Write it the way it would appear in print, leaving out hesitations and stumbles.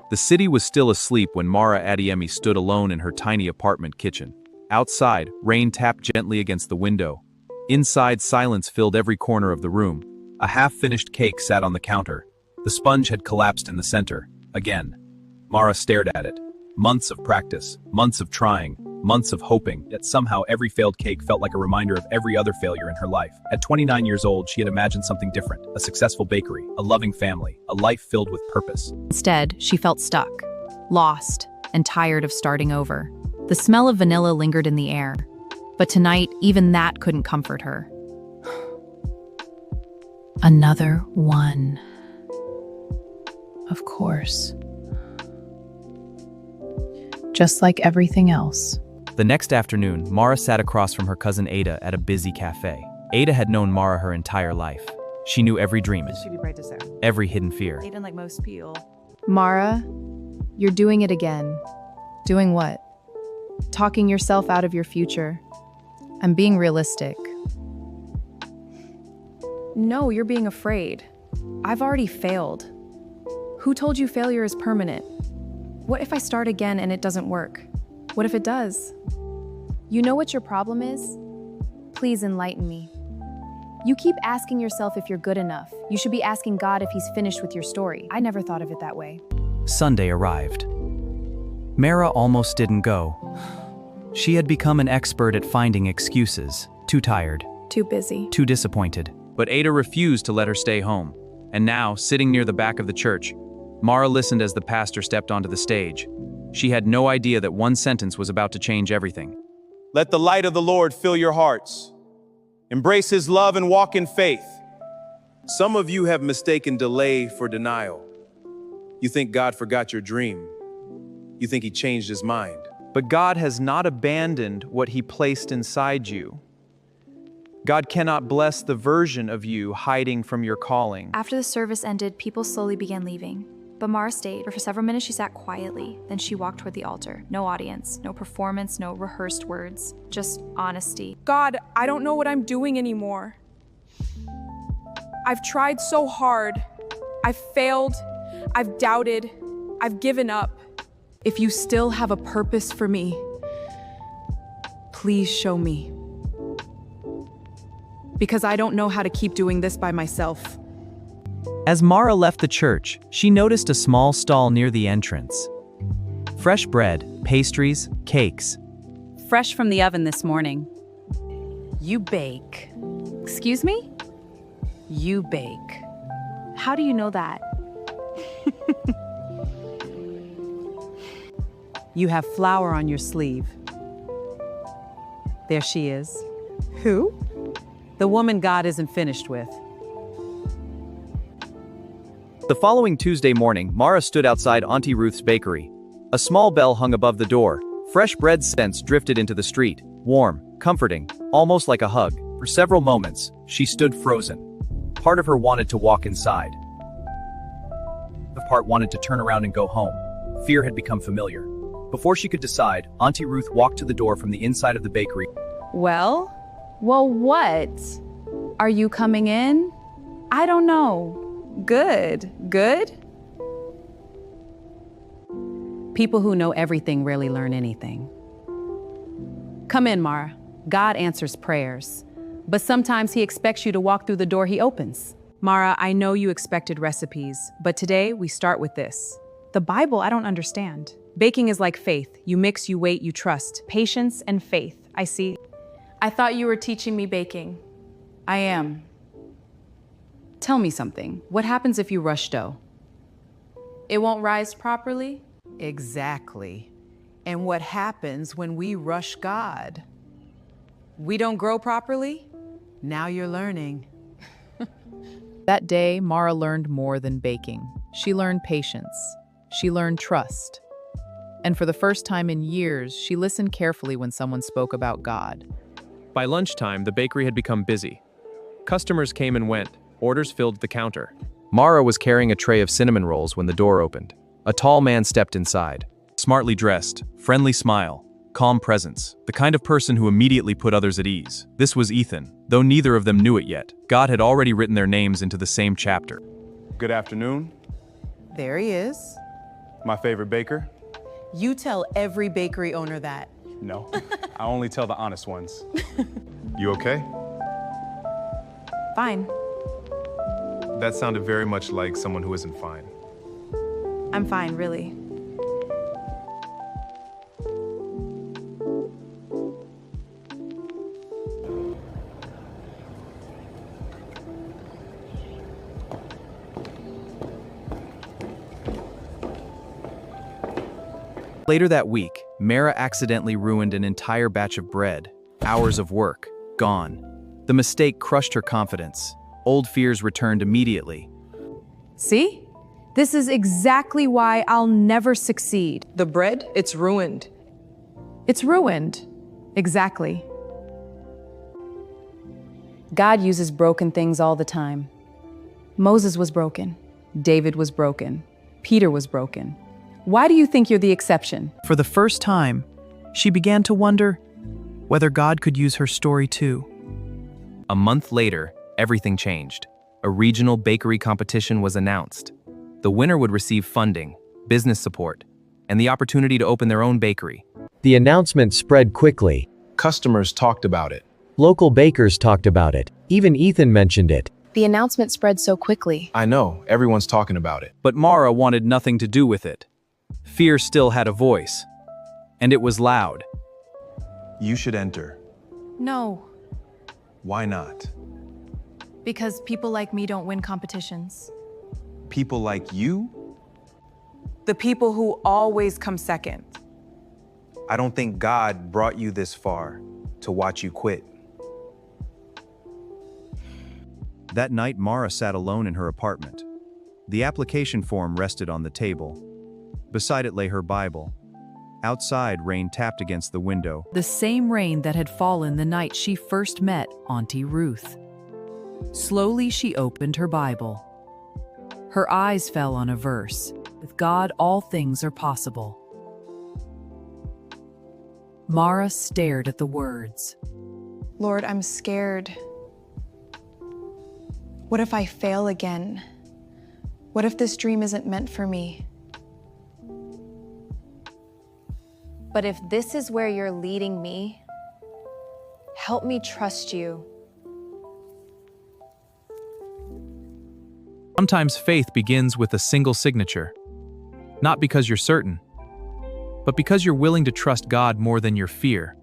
The city was still asleep when Mara Adiemi stood alone in her tiny apartment kitchen. Outside, rain tapped gently against the window. Inside, silence filled every corner of the room. A half-finished cake sat on the counter. The sponge had collapsed in the center. Again. Mara stared at it. Months of practice, months of trying, months of hoping, yet somehow every failed cake felt like a reminder of every other failure in her life. At 29 years old, she had imagined something different, a successful bakery, a loving family, a life filled with purpose. Instead, she felt stuck, lost, and tired of starting over. The smell of vanilla lingered in the air, but tonight, even that couldn't comfort her. Another one. Of course. Just like everything else. The next afternoon, Mara sat across from her cousin Ada at a busy cafe. Ada had known Mara her entire life. She knew every dream, every hidden fear. Eating like most people. Mara, you're doing it again. Doing what? Talking yourself out of your future. I'm being realistic. No, you're being afraid. I've already failed. Who told you failure is permanent? What if I start again and it doesn't work? What if it does? You know what your problem is? Please enlighten me. You keep asking yourself if you're good enough. You should be asking God if he's finished with your story. I never thought of it that way. Sunday arrived. Mara almost didn't go. She had become an expert at finding excuses. Too tired. Too busy. Too disappointed. But Ada refused to let her stay home. And now, sitting near the back of the church, Mara listened as the pastor stepped onto the stage. She had no idea that one sentence was about to change everything. Let the light of the Lord fill your hearts. Embrace his love and walk in faith. Some of you have mistaken delay for denial. You think God forgot your dream. You think he changed his mind. But God has not abandoned what he placed inside you. God cannot bless the version of you hiding from your calling. After the service ended, people slowly began leaving. But Mara stayed. For several minutes, she sat quietly. Then she walked toward the altar. No audience, no performance, no rehearsed words. Just honesty. God, I don't know what I'm doing anymore. I've tried so hard. I've failed. I've doubted. I've given up. If you still have a purpose for me, please show me. Because I don't know how to keep doing this by myself. As Mara left the church, she noticed a small stall near the entrance. Fresh bread, pastries, cakes. Fresh from the oven this morning. You bake. Excuse me? You bake. How do you know that? You have flour on your sleeve. There she is. Who? The woman God isn't finished with. The following Tuesday morning, Mara stood outside Auntie Ruth's bakery. A small bell hung above the door. Fresh bread scents drifted into the street. Warm, comforting, almost like a hug. For several moments, she stood frozen. Part of her wanted to walk inside. The part wanted to turn around and go home. Fear had become familiar. Before she could decide, Auntie Ruth walked to the door from the inside of the bakery. Well, what? Are you coming in? I don't know. Good. People who know everything rarely learn anything. Come in, Mara. God answers prayers. But sometimes he expects you to walk through the door he opens. Mara, I know you expected recipes, but today we start with this. The Bible, I don't understand. Baking is like faith. You mix, you wait, you trust. Patience and faith. I see. I thought you were teaching me baking. I am. Tell me something. What happens if you rush dough? It won't rise properly? Exactly. And what happens when we rush God? We don't grow properly? Now you're learning. That day, Mara learned more than baking. She learned patience. She learned trust. And for the first time in years, she listened carefully when someone spoke about God. By lunchtime, the bakery had become busy. Customers came and went. Orders filled the counter. Mara was carrying a tray of cinnamon rolls when the door opened. A tall man stepped inside. Smartly dressed, friendly smile, calm presence, the kind of person who immediately put others at ease. This was Ethan, though neither of them knew it yet. God had already written their names into the same chapter. Good afternoon. There he is. My favorite baker? You tell every bakery owner that. No, I only tell the honest ones. You okay? Fine. That sounded very much like someone who isn't fine. I'm fine, really. Later that week, Mara accidentally ruined an entire batch of bread. Hours of work, gone. The mistake crushed her confidence. Old fears returned immediately. See? This is exactly why I'll never succeed. The bread, it's ruined. It's ruined. Exactly. God uses broken things all the time. Moses was broken. David was broken. Peter was broken. Why do you think you're the exception? For the first time, she began to wonder whether God could use her story too. A month later, everything changed. A regional bakery competition was announced. The winner would receive funding, business support, and the opportunity to open their own bakery. The announcement spread quickly. Customers talked about it. Local bakers talked about it. Even Ethan mentioned it. The announcement spread so quickly. I know, everyone's talking about it. But Mara wanted nothing to do with it. Fear still had a voice, and it was loud. You should enter. No, Why not? because people like me don't win competitions. People like you? The people who always come second. I don't think God brought you this far to watch you quit. That night, Mara sat alone in her apartment. The application form rested on the table. Beside it lay her Bible. Outside, rain tapped against the window. The same rain that had fallen the night she first met Auntie Ruth. Slowly, she opened her Bible. Her eyes fell on a verse, "With God, all things are possible." Mara stared at the words. Lord, I'm scared. What if I fail again? What if this dream isn't meant for me? But if this is where you're leading me, help me trust you. Sometimes faith begins with a single signature. Not because you're certain, but because you're willing to trust God more than your fear.